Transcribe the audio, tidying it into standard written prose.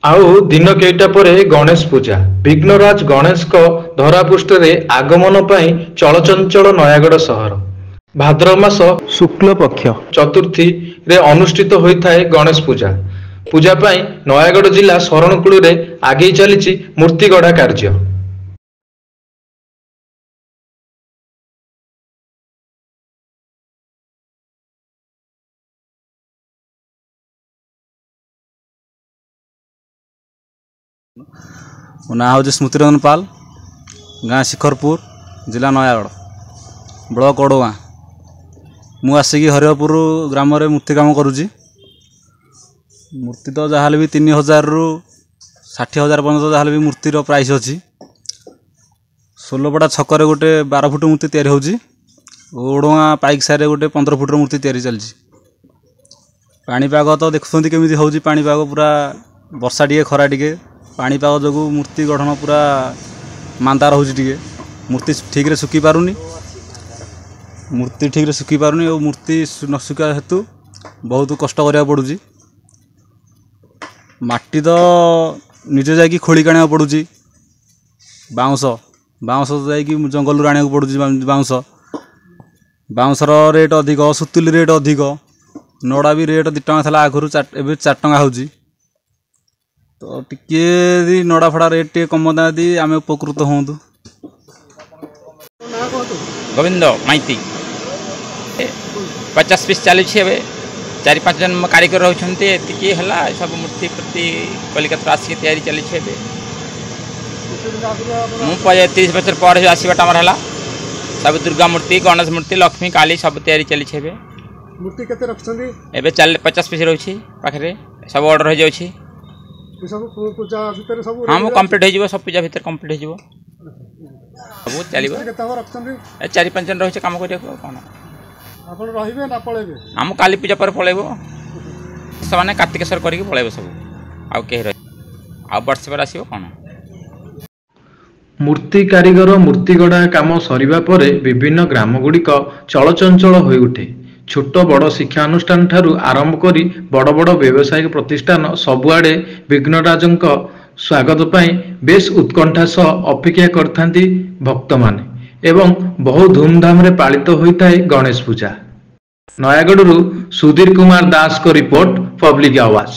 आउ दिन केईटा परे गणेश पूजा विघ्नराज गणेश को धरापृष्ठरे आगमन पाई चलचंचल नयागढ़ सहर भाद्रव मास शुक्ल पक्ष चतुर्थी रे अनुष्ठित होइथाय गणेश पूजा पूजा पाई नयागढ़ जिला शरणकूल रे आगे चली मूर्ति गढ़ा कार्य। मो ना हूँ स्मृतिरंजन पाल गाँ शिखरपुर जिला नयागढ़ ब्लॉक ओडगाँ मु आसिकी हरिहरपुर ग्राम रे मूर्ति काम करुँची। मूर्ति तो जहाँ भी 3000 रु 60,000 पर्यटन जहाँ भी मूर्तिर प्राइस अच्छी। 16पड़ा छक गोटे 12 फुट मूर्ति तैयारी होची। ओडगाँ पाइक सारे गोटे 15 फुटर मूर्ति तैयारी चलती। पाणीपाग तो देखुंत केमी होची पाणीपाग पूरा वर्षा टे खरा टे पाणीपाग जो मूर्ति गठन पूरा मांदा रोचे मूर्ति ठीक रे सुखी पारुनी मूर्ति ठीक रे सुखी पारुनी और मूर्ति न सुखा हेतु बहुत कष्ट करा पड़ुची। माटी तो निजे जाकि खोली आना पड़ुची। बाउंस बाउंस जाकि जंगल आना पड़ुची। बाउंस बाउंसर रेट अधिक सुतुली रेट अधिक नड़ा भी रेट 2 टଙ୍କା था आगुरी 4 टଙ୍କା होची। तो टिके नड़ा फड़ा रेट टे कम दी आम उपकृत हूँ। गोविंद माइती 50 पीस चली 4-5 जन कारीगर रोचे है सब मूर्ति प्रति कलिकता आसिक तैयारी चली। मुझे 30 वर्ष पर आसवाटा आमर है सब दुर्गा मूर्ति गणेश मूर्ति लक्ष्मी काली सब तैयारी चली। मूर्ति केते रखछन्ती एबे 50 पीस रही पाखे सब ऑर्डर हो जाउछि। सब पूजा भीतर सब हाँ मु कंप्लीट हो जिवो सब पूजा भीतर कंप्लीट हो जिवो सब चलिबो। केते हो रखछन्ती 4-5 जन रही काम करिया कोन आपण रहिबे ना पळेबे हम काली पूजा पर पळेबो सने कार्तिकेश्वर करिक पळेबो सब आ के रही आ वर्ष पर आसीबो कोन। मूर्ति कारीगर मूर्ति गढ़ा काम सरिबा परे विभिन्न ग्रामगुड़िक चलचंचल होई उठे। छोट बड़ शिक्षानुष्ठान ठारू आरंभ करी बड़ बड़ व्यावसायिक प्रतिष्ठान सबुआड़े विघ्नराजंक स्वागत पाई बेस उत्कंठा सह अपेक्षा करथांती भक्त माने एवं बहु धूमधाम रे पालित होइथाय गणेश पूजा। नयागढ़ सुधीर कुमार दास को रिपोर्ट, पब्लिक आवाज।